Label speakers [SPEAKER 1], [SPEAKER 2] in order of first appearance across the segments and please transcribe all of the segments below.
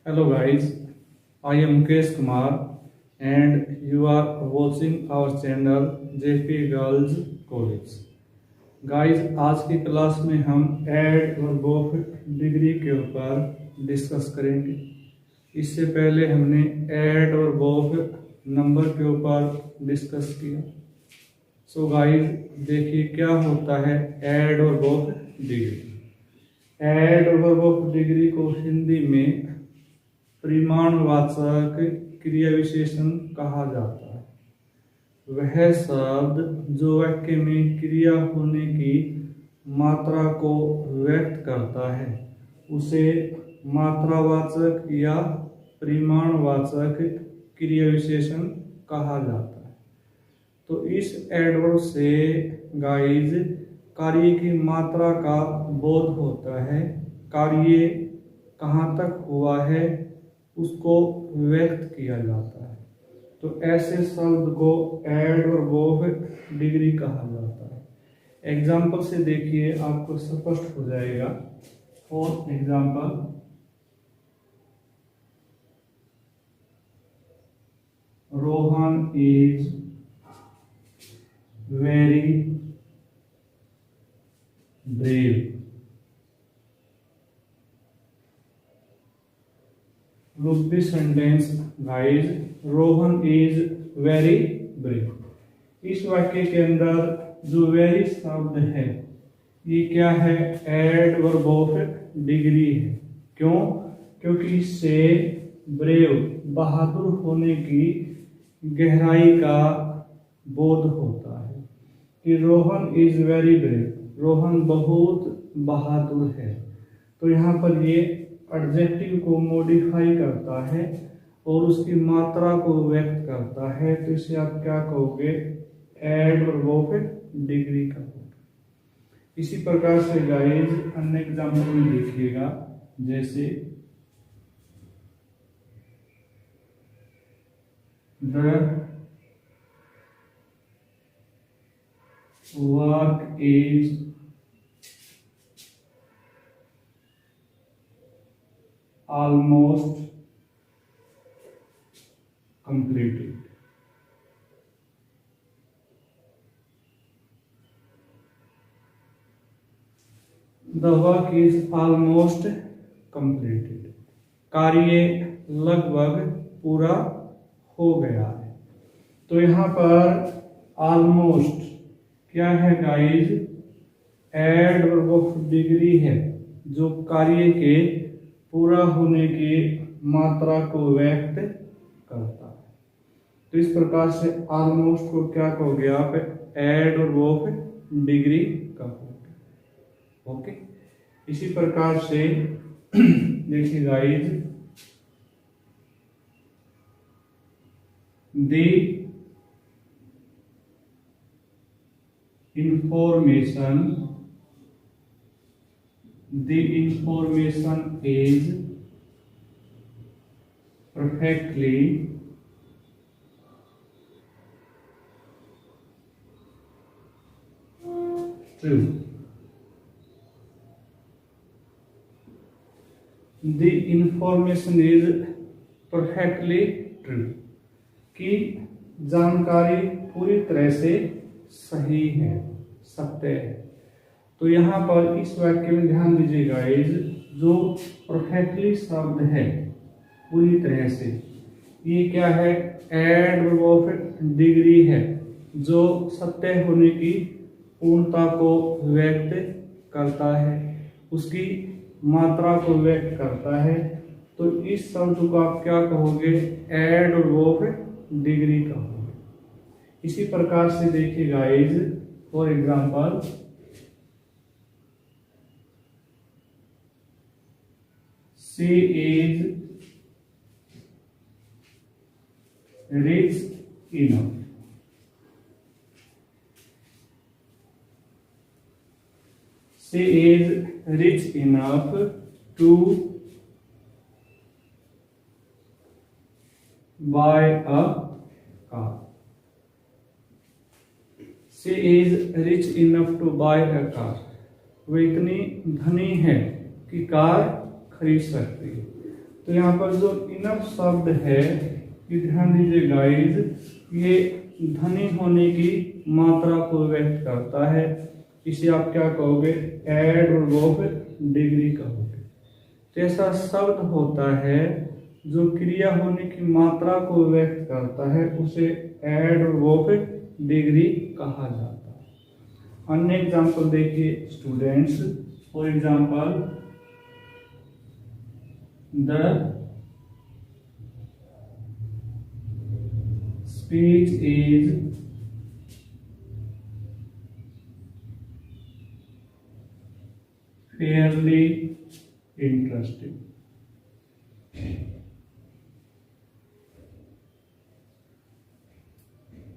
[SPEAKER 1] Hello guys, I am Mukesh Kumar and you are watching our channel JP Girls College. Guys, आज की class में हम add और बोफ degree के ऊपर डिस्कस करेंगे। इससे पहले हमने एड और बोफ नंबर के ऊपर डिस्कस किया। सो गाइस, देखिए क्या होता है एड और बोफ डिग्री। एड और बोफ डिग्री को हिंदी में परिमाणवाचक क्रिया विशेषण कहा जाता है। वह शब्द जो वाक्य में क्रिया होने की मात्रा को व्यक्त करता है उसे मात्रावाचक या परिमाणवाचक क्रिया विशेषण कहा जाता है। तो इस एडवर्ब से गाइस कार्य की मात्रा का बोध होता है, कार्य कहाँ तक हुआ है उसको व्यक्त किया जाता है। तो ऐसे शब्द को एड और बोफ डिग्री कहा जाता है। एग्जाम्पल से देखिए, आपको स्पष्ट हो जाएगा। For example, Rohan is very brave. Look this sentence guys, Rohan is very brave. इस वाक्य के अंदर जो वेरी शब्द है ये क्या है? एड और बोफ डिग्री है। क्यों? क्योंकि इससे ब्रेव बहादुर होने की गहराई का बोध होता है कि Rohan is very brave, Rohan बहुत बहादुर है। तो यहाँ पर ये एडजेक्टिव को मॉडिफाई करता है और उसकी मात्रा को व्यक्त करता है। तो इसे आप क्या कहोगे? एड और बोफ डिग्री कहोगे। इसी प्रकार से गाइस अन्य एग्जाम्पल में देखिएगा, जैसे the work is almost completed। The work is almost completed। कार्य लगभग पूरा हो गया है। तो यहाँ पर almost क्या है गाइस? एड और बोफ डिग्री है जो कार्य के पूरा होने की मात्रा को व्यक्त करता है। तो इस प्रकार से ऑलमोस्ट को क्या कहोगे आप? एड और बोफ डिग्री कहोगे। ओके, इसी प्रकार से देखिए guys, the information is perfectly true। The information is perfectly true कि जानकारी पूरी तरह से सही है, सत्य है। तो यहाँ पर इस वाक्य में ध्यान दीजिए गाइस, जो परफेक्टली शब्द है पूरी तरह से, ये क्या है? एड ऑफ डिग्री है जो सत्य होने की पूर्णता को व्यक्त करता है, उसकी मात्रा को व्यक्त करता है। तो इस शब्द को आप क्या कहोगे? एड ऑफ डिग्री कहोगे। इसी प्रकार से देखिए guys, for example, she is rich enough। She is rich enough to buy a car। She is rich enough to buy a car। वो इतनी धनी है कि कार खरीद सकती है। तो तो यहाँ पर जो इनफ शब्द है, ये ध्यान दीजिए गाइज, ये धनी होने की मात्रा को व्यक्त करता है। इसे आप क्या कहोगे? एडवर्ब ऑफ डिग्री कहोगे। तो ऐसा शब्द होता है जो क्रिया होने की मात्रा को व्यक्त करता है, उसे एडवर्ब ऑफ डिग्री कहा जाता है। अन्य एग्जाम्पल देखिए students, for example the speech is fairly interesting.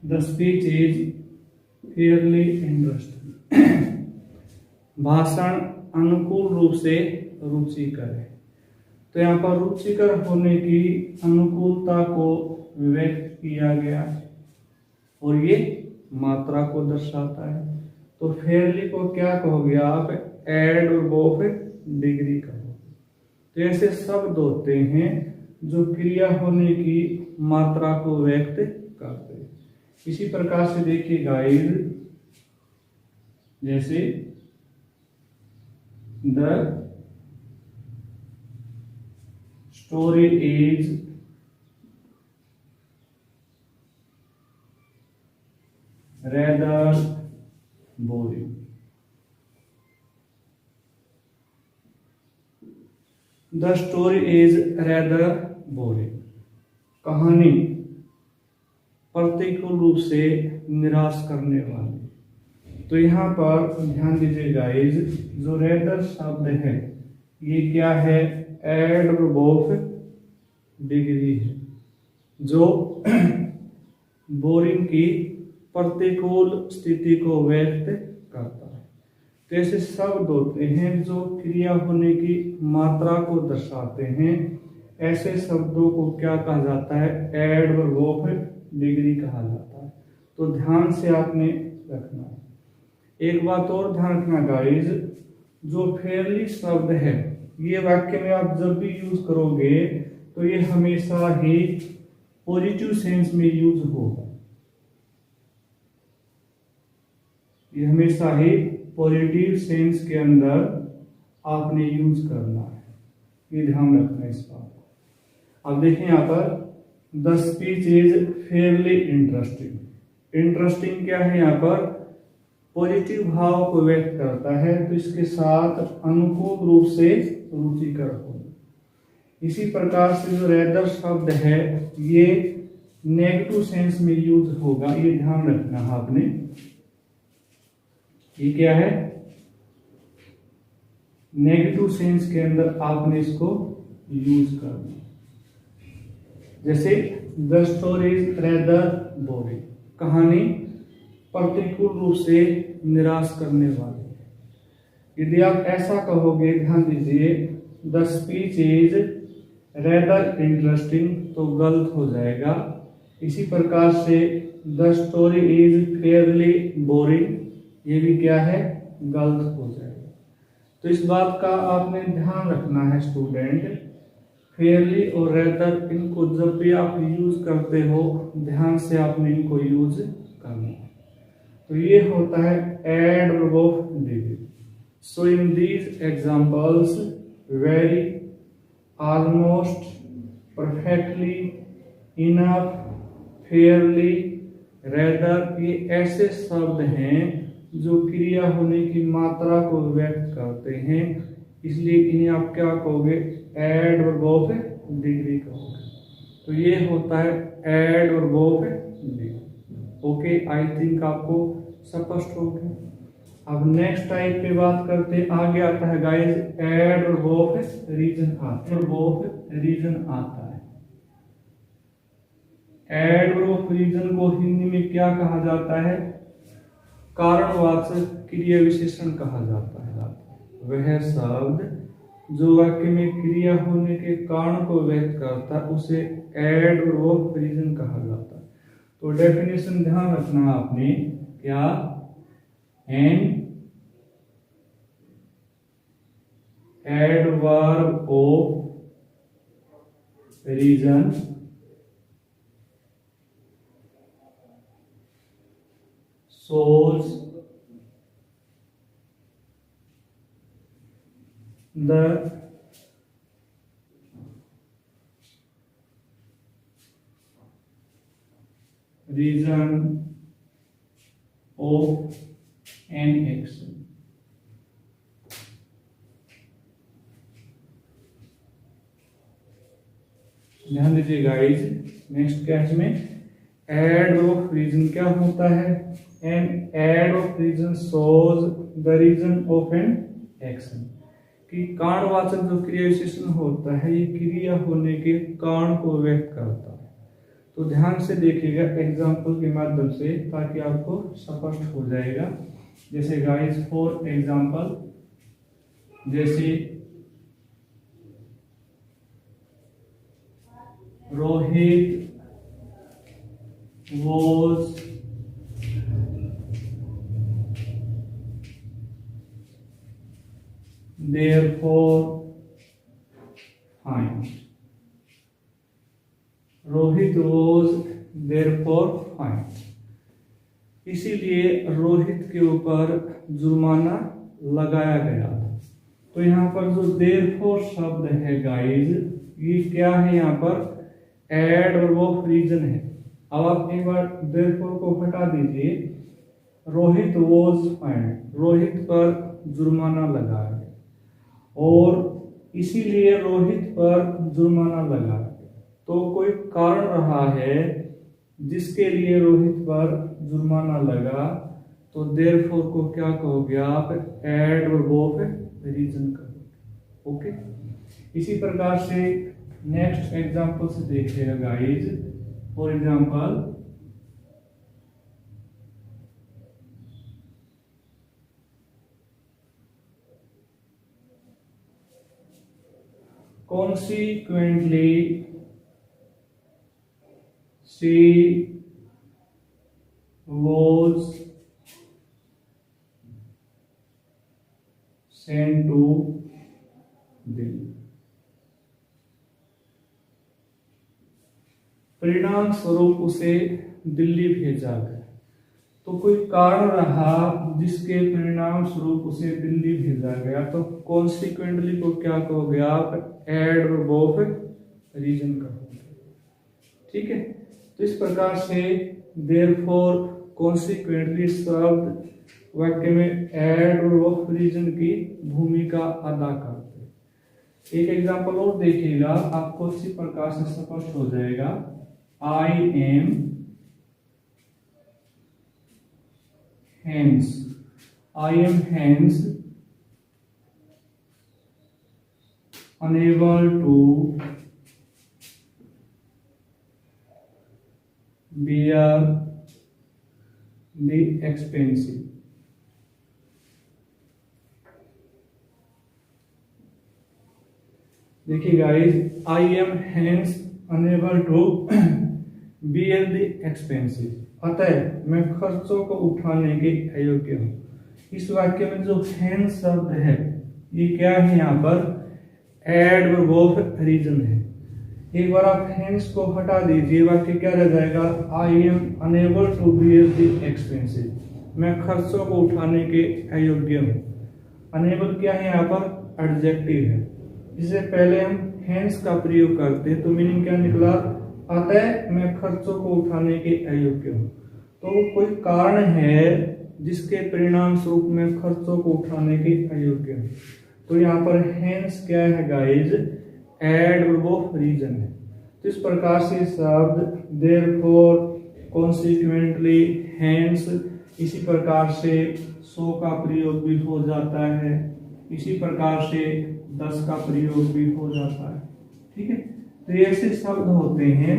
[SPEAKER 1] The speech is fairly interesting. भाषण अनुकूल रूप से रुचिकर है। तो यहाँ पर रुचिकर होने की अनुकूलता को व्यक्त किया गया और ये मात्रा को दर्शाता है। तो फेयरली को क्या कहोगे आप? एडवर्ब ऑफ डिग्री कहोगे। तो ऐसे शब्द होते हैं जो क्रिया होने की मात्रा को व्यक्त करते हैं। इसी प्रकार से देखिए गाइस, जैसे the story is rather boring. The story is rather boring. कहानी प्रतिकूल रूप से निराश करने वाली। तो यहाँ पर ध्यान दीजिए गाइस, जो रेदर शब्द है ये क्या है? एडवर्ब ऑफ डिग्री है, जो बोरिंग की प्रतिकूल स्थिति को व्यक्त करता है। तो ऐसे शब्द होते हैं जो क्रिया होने की मात्रा को दर्शाते हैं। ऐसे शब्दों को क्या कहा जाता है? एडवर्ब ऑफ डिग्री कहा जाता है। तो ध्यान से आपने रखना है। एक बात और ध्यान रखना गाइस, जो फेयरली शब्द है ये वाक्य में आप जब भी यूज करोगे तो ये हमेशा ही पॉजिटिव सेंस में यूज होगा। ये हमेशा ही पॉजिटिव सेंस के अंदर आपने यूज करना है, ये ध्यान रखना है इस बात को। अब देखिए यहाँ पर the speech is fairly interesting. Interesting क्या है? यहाँ पर पॉजिटिव भाव को व्यक्त करता है, तो इसके साथ अनुकूल रूप से रुचिकर हो। इसी प्रकार से जो रेदर शब्द है ये नेगेटिव सेंस में यूज होगा, ये ध्यान रखना है आपने। ये क्या है? नेगेटिव सेंस के अंदर आपने इसको यूज करना। जैसे the story is rather boring. कहानी प्रतिकूल रूप से निराश करने वाली है। यदि आप ऐसा कहोगे, ध्यान दीजिए, the speech is rather interesting, तो गलत हो जाएगा। इसी प्रकार से the story is fairly boring, ये भी क्या है? गलत हो जाएगा। तो इस बात का आपने ध्यान रखना है स्टूडेंट। फेयरली और रेदर, इनको जब भी आप यूज करते हो ध्यान से आपने इनको यूज करना है। तो ये होता है adverb of degree. So in these examples very, almost, perfectly, enough, Fairlie, rather, ये ऐसे शब्द हैं जो क्रिया होने की मात्रा को व्यक्त करते हैं, इसलिए इन्हें आप क्या कहोगे? एडवर्ब ऑफ डिग्री कहोगे। तो ये होता है adverb of degree. Okay, I think आपको स्पष्ट हो गया। अब नेक्स्ट टाइप पे बात करते हैं। आगे आता है गाइस एडवर्ब ऑफ रीजन आता है। एडवर्ब ऑफ रीजन को हिंदी में क्या कहा जाता है? कारणवाचक क्रिया विशेषण कहा जाता है। वह शब्द जो वाक्य में क्रिया होने के कारण को व्यक्त करता है उसे एडवर्ब ऑफ रीजन कहा जाता है। तो डेफिनेशन ध्यान रखना आपने, क्या? An adverb of reason shows the reason of an action। ध्यान दीजिए गाइस, नेक्स्ट क्या है इसमें, एडवर्ब ऑफ रीजन क्या होता है, an adverb of reason shows the reason of an action, कि कारणवाचक जो क्रिया विशेषण होता है ये क्रिया होने के कारण को व्यक्त करता है। तो ध्यान से देखिएगा एग्जाम्पल के माध्यम से, ताकि आपको स्पष्ट हो जाएगा। जैसे गाइस फॉर एग्जाम्पल, जैसे Rohit was therefore fine। Rohit was therefore fine, इसीलिए रोहित के ऊपर जुर्माना लगाया गया था। तो यहाँ पर जो therefore शब्द है गाइज, ये क्या है, यहाँ पर एडवर्ब ऑफ रीजन है। अब आप एक बार therefore को हटा दीजिए, रोहित was fined, रोहित पर जुर्माना लगाया गया, और इसीलिए रोहित पर जुर्माना लगा। तो कोई कारण रहा है जिसके लिए रोहित पर जुर्माना लगा, तो देयरफॉर को क्या कहोगे आप, एडवर्ब ऑफ रीजन कहोगे। ओके, इसी प्रकार से नेक्स्ट एग्जांपल से देखिएगा guys. For example, consequently she was sent to Delhi। परिणाम स्वरूप उसे दिल्ली भेजा गया। तो कोई कारण रहा जिसके परिणाम स्वरूप उसे दिल्ली भेजा गया, तो कॉन्सिक्वेंटली को क्या कहोगे आप, एडवर्ब ऑफ रीजन कहोगे। ठीक है, तो इस प्रकार से देयरफॉर, कॉन्सिक्वेंटली शब्द वाक्य में एडवर्ब ऑफ रीजन की भूमिका अदा करते हैं। एक एग्जांपल और देखिएगा, आपको इसी प्रकार से स्पष्ट हो जाएगा। I M hence, I am hence unable to bear the expenses। देखिए guys, I am hence unable to bear the expenses, अतः मैं खर्चों को उठाने के अयोग्य हूं। इस वाक्य में जो हेंस शब्द है ये क्या है, यहाँ पर एडवर्ब ऑफ रीजन है। एक बार आप हेंस को हटा दीजिए, वाक्य क्या रह जाएगा, I am unable to bear the expenses, मैं खर्चों को उठाने के अयोग्य हूँ। अनेबल क्या है, यहाँ पर एडजेक्टिव है। इससे पहले हम हेंस का प्रयोग करते हैं, तो मीनिंग क्या निकला, अतः मैं खर्चों को उठाने के अयोग्य हूँ। तो कोई कारण है जिसके परिणाम स्वरूप मैं खर्चों को उठाने के अयोग्य हूँ। तो यहाँ पर हेंस क्या है गाइज, एडवर्ब ऑफ रीजन है। तो इस प्रकार से शब्द देयरफॉर, कॉन्सिक्वेंटली, हेंस, इसी प्रकार से सो का प्रयोग भी हो जाता है, इसी प्रकार से 10 का प्रयोग भी हो जाता है। ठीक है, तो ऐसे शब्द होते हैं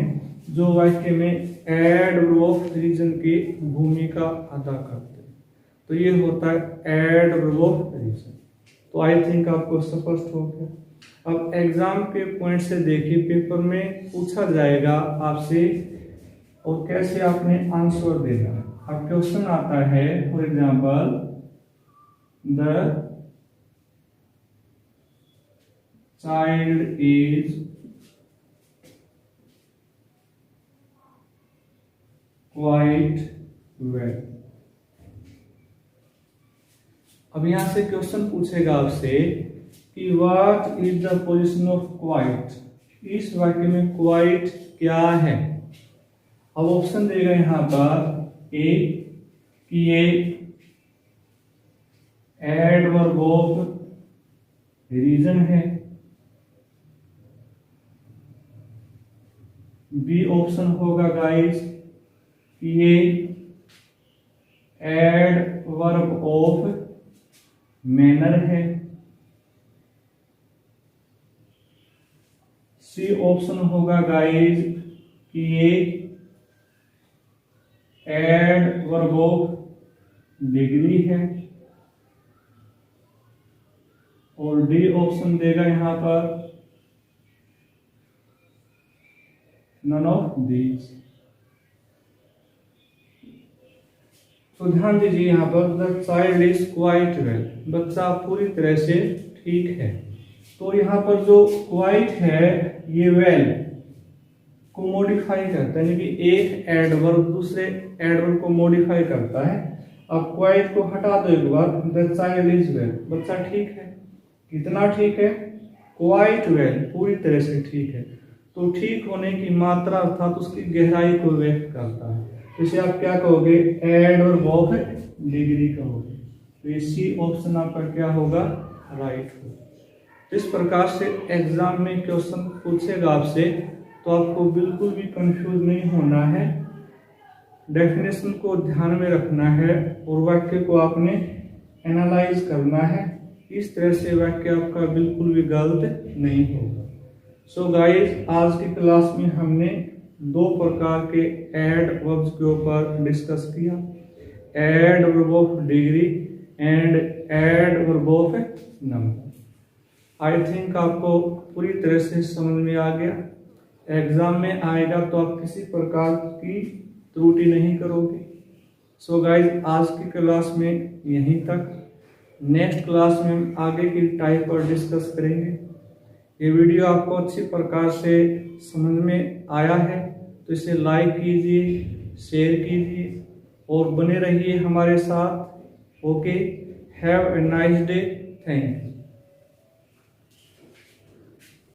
[SPEAKER 1] जो वाक्य में एडवर्ब ऑफ रीजन की भूमिका अदा करते हैं। तो ये होता है एडवर्ब ऑफ रीजन। तो आई थिंक आपको स्पष्ट हो गया। अब एग्जाम के पॉइंट से देखिए, पेपर में पूछा जाएगा आपसे और कैसे आपने आंसर देना है। अब क्वेश्चन आता है, for example, the child is quite well. अब यहां से क्वेश्चन पूछेगा आपसे कि what is the position of quite. इस वाक्य में क्वाइट क्या है। अब ऑप्शन देगा यहां पर ए कि ये एडवर्ब ऑफ रीजन है, बी ऑप्शन होगा गाइस कि ये एडवर्ब ऑफ मैनर है, सी ऑप्शन होगा गाइस कि ये एडवर्ब ऑफ डिग्री है, और डी ऑप्शन देगा यहां पर नन ऑफ दीज। तो ध्यान दीजिए यहां पर the child is quite well, बच्चा पूरी तरह से ठीक है। तो यहां पर जो क्वाइट है ये वेल को मॉडिफाई करता है, यानी कि एक एडवर्ब दूसरे एडवर्ब को मॉडिफाई करता है। अब क्वाइट को हटा दो एक बार, द चाइल्ड इज वेल, बच्चा ठीक है। कितना ठीक है? क्वाइट वेल, पूरी तरह से ठीक है। तो ठीक होने की मात्रा अर्थात उसकी गहराई को व्यक्त करता है। इसे आप क्या कहोगे? एडवर्ब ऑफ डिग्री कहोगे। तो ये सी ऑप्शन आपका क्या होगा? राइट होगा। इस प्रकार से एग्जाम में क्वेश्चन पूछेगा आपसे, तो आपको बिल्कुल भी कंफ्यूज नहीं होना है। डेफिनेशन को ध्यान में रखना है और वाक्य को आपने एनालाइज करना है। इस तरह से वाक्य आपका बिल्कुल भी गलत नहीं होगा। सो गाइस, आज की क्लास में हमने दो प्रकार के एडवर्ब्स के ऊपर डिस्कस किया, adverb of degree and adverb of number. I think आपको पूरी तरह से समझ में आ गया। एग्जाम में आएगा तो आप किसी प्रकार की त्रुटि नहीं करोगे। सो गाइस, आज की क्लास में यहीं तक। नेक्स्ट क्लास में हम आगे की टाइप पर डिस्कस करेंगे। ये वीडियो आपको अच्छी प्रकार से समझ में आया है तो इसे लाइक कीजिए, शेयर कीजिए और बने रहिए हमारे साथ। Okay, have a nice day. Thank you.